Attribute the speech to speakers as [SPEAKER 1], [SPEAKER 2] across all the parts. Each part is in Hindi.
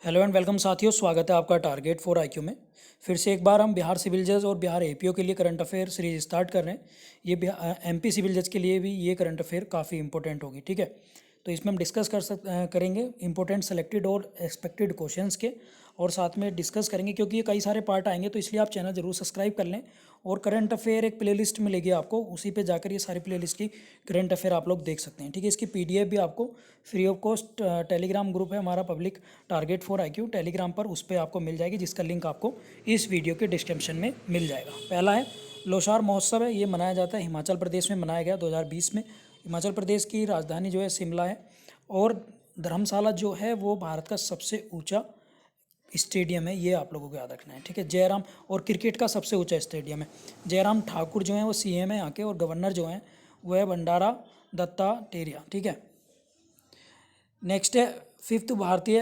[SPEAKER 1] हेलो एंड वेलकम साथियों, स्वागत है आपका टारगेट फॉर आईक्यू में। फिर से एक बार हम बिहार सिविल जज और बिहार एपीओ के लिए करंट अफेयर सीरीज स्टार्ट कर रहे हैं। ये एमपी सिविल जज के लिए भी ये करंट अफेयर काफ़ी इंपॉर्टेंट होगी, ठीक है। तो इसमें हम डिस्कस करेंगे इंपॉर्टेंट सेलेक्टेड और एक्सपेक्टेड क्वेश्चंस के, और साथ में डिस्कस करेंगे क्योंकि ये कई सारे पार्ट आएंगे, तो इसलिए आप चैनल ज़रूर सब्सक्राइब कर लें। और करंट अफेयर एक प्लेलिस्ट मिलेगी आपको, उसी पे जाकर ये सारी प्लेलिस्ट की करंट अफेयर आप लोग देख सकते हैं, ठीक है। इसकी पीडीएफ भी आपको free of cost Telegram group है हमारा public target for IQ Telegram पर, उस पर आपको मिल जाएगी, जिसका लिंक आपको इस वीडियो के डिस्क्रिप्शन में मिल जाएगा। पहला है लोसार महोत्सव है, ये मनाया जाता है हिमाचल प्रदेश में, मनाया गया 2020 में। हिमाचल प्रदेश की राजधानी जो है शिमला है, और धर्मशाला जो है वो भारत का सबसे ऊंचा स्टेडियम है, ये आप लोगों को याद रखना है, ठीक है। जयराम, और क्रिकेट का सबसे ऊंचा स्टेडियम है। जयराम ठाकुर जो है वो सीएम है यहाँ के, और गवर्नर जो हैं वो है भंडारा दत्तात्रेय, ठीक है। नेक्स्ट है फिफ्थ भारतीय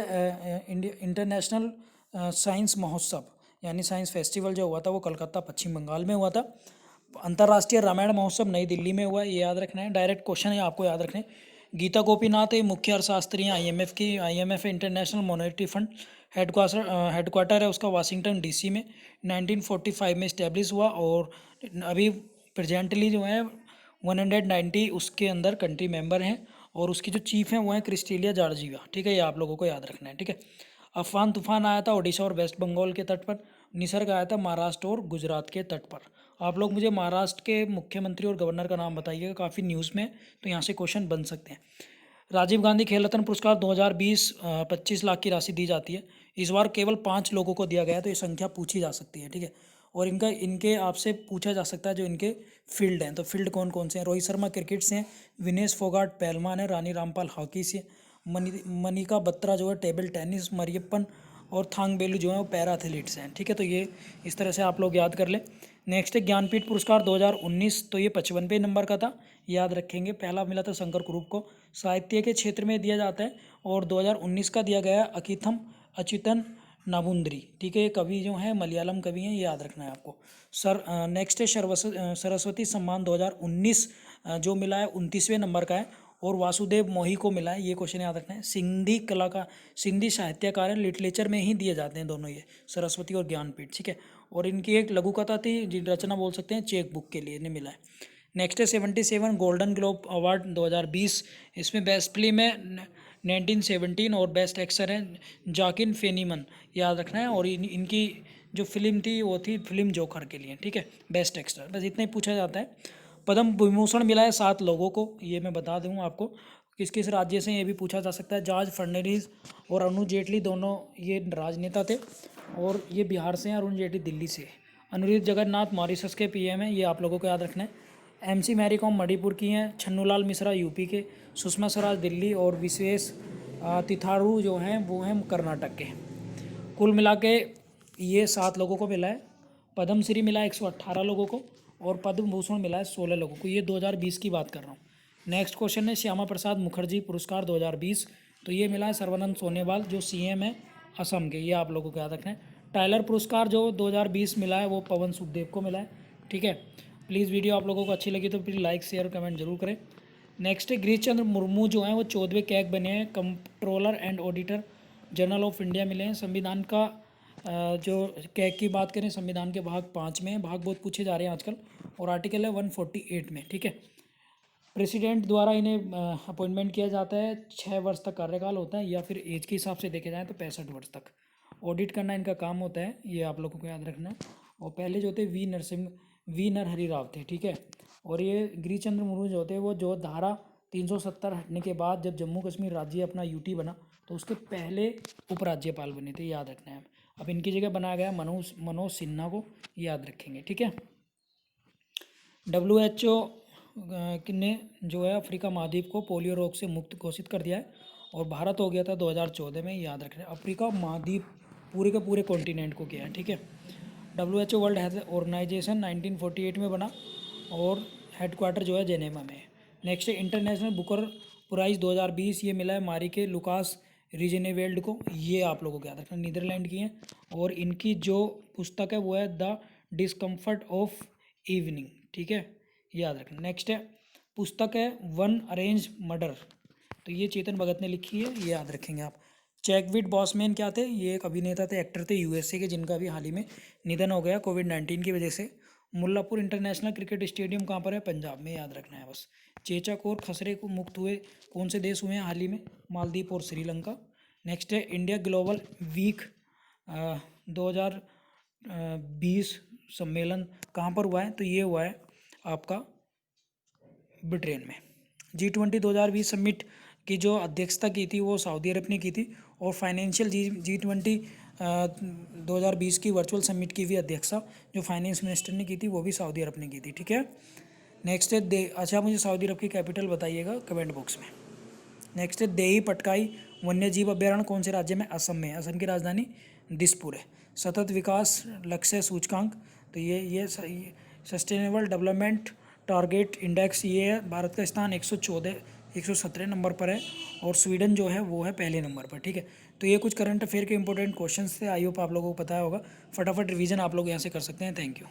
[SPEAKER 1] इंटरनेशनल साइंस महोत्सव, यानी साइंस फेस्टिवल जो हुआ था वो कलकत्ता पश्चिम बंगाल में हुआ था। अंतर्राष्ट्रीय रामायण महोत्सव नई दिल्ली में हुआ है, ये याद रखना है। डायरेक्ट क्वेश्चन है, आपको याद रखना है। गीता गोपीनाथ है मुख्य अर्थशास्त्री हैं आईएमएफ की। IMF international monetary fund, headquarter है उसका वाशिंगटन डीसी में। 1945 में इस्टेब्लिश हुआ, और अभी प्रेजेंटली जो है 190 उसके अंदर कंट्री मेंबर हैं, और उसकी जो चीफ हैं वो हैं क्रिस्टेलिया जॉर्जिवा, ठीक है। ये आप लोगों को याद रखना है, ठीक है। अफवान तूफान आया था ओडिशा और वेस्ट बंगाल के तट पर। निसर्ग आया था महाराष्ट्र और गुजरात के तट पर। आप लोग मुझे महाराष्ट्र के मुख्यमंत्री और गवर्नर का नाम बताइएगा, काफ़ी न्यूज़ में, तो यहाँ से क्वेश्चन बन सकते हैं। राजीव गांधी खेल रत्न पुरस्कार 2020 25 लाख की राशि दी जाती है। इस बार केवल 5 लोगों को दिया गया है, तो ये संख्या पूछी जा सकती है, ठीक है। और इनके आपसे पूछा जा सकता है जो इनके फील्ड हैं, तो फील्ड कौन कौन से हैं। रोहित शर्मा क्रिकेट से हैं, विनेश फोगाट पहलवान है, रानी रामपाल हॉकी से, मनिका बत्रा जो है टेबल टेनिस, मरियप्पन और थांगबेलू जो है वो पैरा एथलीट्स हैं, ठीक है। तो ये इस तरह से आप लोग याद कर लें। नेक्स्ट है ज्ञानपीठ पुरस्कार 2019, तो ये 55वें नंबर का था, याद रखेंगे। पहला मिला था शंकर कुरूप को, साहित्य के क्षेत्र में दिया जाता है। और 2019 का दिया गया अकिथम अच्युतन नाबुंदरी, ठीक है। ये कवि जो हैं मलयालम कवि हैं, ये याद रखना है आपको। नेक्स्ट है सरस्वती सम्मान 2019 जो मिला है 29वें नंबर का है, और वासुदेव मोही को मिला है, ये क्वेश्चन याद रखना है। सिंधी कला का सिंधी साहित्यकार है, लिटरेचर में ही दिए जाते हैं दोनों, ये सरस्वती और ज्ञानपीठ, ठीक है। और इनकी एक लघु कथा थी, जिन रचना बोल सकते हैं, चेक बुक के लिए इन्हें मिला है। नेक्स्ट है 77 गोल्डन ग्लोब अवार्ड 2020, इसमें बेस्ट फिल्म है 1917, और बेस्ट एक्टर है जाकिन फेनीमन, याद रखना है। और इनकी जो फिल्म थी वो थी फिल्म जोकर के लिए, ठीक है, बेस्ट एक्टर। बस इतना ही पूछा जाता है। पद्म विभूषण मिला है 7 लोगों को, ये मैं बता दूँ आपको किस किस राज्य से, ये भी पूछा जा सकता है। जॉर्ज फर्नांडिस और अरुण जेटली दोनों ये राजनेता थे, और ये बिहार से हैं, अरुण जेटली दिल्ली से। अनुरुद्ध जगन्नाथ मॉरिशस के पीएम हैं, ये आप लोगों को याद रखना है। एमसी मैरी कॉम मणिपुर की हैं, छन्नूलाल मिश्रा यूपी के, सुषमा स्वराज दिल्ली, और विश्वेश तिथारू जो हैं वो हैं कर्नाटक के। कुल मिला के ये 7 लोगों को मिला है। पद्म श्री मिला है 118 लोगों को, और पद्म भूषण मिला है 16 लोगों को। ये 2020 की बात कर रहा हूँ। नेक्स्ट क्वेश्चन है श्यामा प्रसाद मुखर्जी पुरस्कार 2020, तो ये मिला है सर्बानंद सोनोवाल जो सीएम है असम के, ये आप लोगों को याद रखना है। टाइलर पुरस्कार जो 2020 मिला है वो पवन सुखदेव को मिला है, ठीक है। प्लीज़ वीडियो आप लोगों को अच्छी लगी तो प्लीज़ लाइक शेयर कमेंट जरूर करें। नेक्स्ट है गिरीश चंद्र मुर्मू जो हैं वो 14वें कैग बने हैं, controller and auditor general of India मिले हैं। संविधान का जो कैग की बात करें, संविधान के भाग 5 में, भाग बहुत पूछे जा रहे हैं आजकल, और आर्टिकल है 148 में, ठीक है। प्रेसिडेंट द्वारा इन्हें अपॉइंटमेंट किया जाता है, 6 वर्ष तक कार्यकाल होता है, या फिर एज के हिसाब से देखे जाए तो 65 वर्ष तक। ऑडिट करना इनका काम होता है, ये आप लोगों को याद रखना है। और पहले जो थे वी नरहरि राव थे, ठीक है। और ये गिरीश चंद्र मुर्मू जो होते वो जो धारा 370 हटने के बाद जब जम्मू कश्मीर राज्य अपना यूटी बना, तो उसके पहले उपराज्यपाल बने थे, याद रखना है। अब इनकी जगह बनाया गया मनोज सिन्हा को, याद रखेंगे, ठीक है। WHO ने जो है अफ्रीका महाद्वीप को पोलियो रोग से मुक्त घोषित कर दिया है, और भारत हो गया था 2014 में, याद रखना है। अफ्रीका महाद्वीप पूरे के पूरे कॉन्टिनेंट को किया है, ठीक है। WHO वर्ल्ड हेल्थ ऑर्गेनाइजेशन 1948 में बना, और हेडक्वार्टर जो है जेनेवा में है। नेक्स्ट है इंटरनेशनल बुकर प्राइज़ 2020, ये मिला है मारी के लुकास रिजनेवेल्ड को, ये आप लोगों को याद रखना, नीदरलैंड की हैं। और इनकी जो पुस्तक है वो है द डिस्कम्फर्ट ऑफ इवनिंग, ठीक है, याद रखना। नेक्स्ट है पुस्तक है वन अरेंज मर्डर, तो ये चेतन भगत ने लिखी है, ये याद रखेंगे आप। चैडविक बॉसमैन क्या थे? ये एक अभिनेता थे, एक्टर थे यूएसए के, जिनका भी हाल ही में निधन हो गया कोविड-19 की वजह से। मुल्लापुर इंटरनेशनल क्रिकेट स्टेडियम कहाँ पर है? पंजाब में, याद रखना है बस। चेचक और खसरे को मुक्त हुए कौन से देश हुए हैं हाल ही में? मालदीव और श्रीलंका। नेक्स्ट है इंडिया ग्लोबल वीक 2020 सम्मेलन कहाँ पर हुआ है? तो ये हुआ है आपका ब्रिटेन में। G20 2020 समिट की जो अध्यक्षता की थी वो सऊदी अरब ने की थी, और फाइनेंशियल G20 2020 की वर्चुअल समिट की भी अध्यक्षता जो फाइनेंस मिनिस्टर ने की थी वो भी सऊदी अरब ने की थी, ठीक है। नेक्स्ट है अच्छा, मुझे सऊदी अरब की कैपिटल बताइएगा कमेंट बॉक्स में। नेक्स्ट है देही पटकाई वन्य जीव अभ्यारण्य कौन से राज्य में? असम में। असम की राजधानी दिसपुर है। सतत विकास लक्ष्य सूचकांक, तो ये सस्टेनेबल डेवलपमेंट टारगेट इंडेक्स, ये है भारत का स्थान 117 नंबर पर है, और स्वीडन जो है वो है पहले नंबर पर, ठीक है। तो ये कुछ करंट अफेयर के इंपॉर्टेंट क्वेश्चंस थे, आई होप आप लोगों को पता होगा। फटाफट रिवीजन आप लोग यहाँ से कर सकते हैं। Thank you.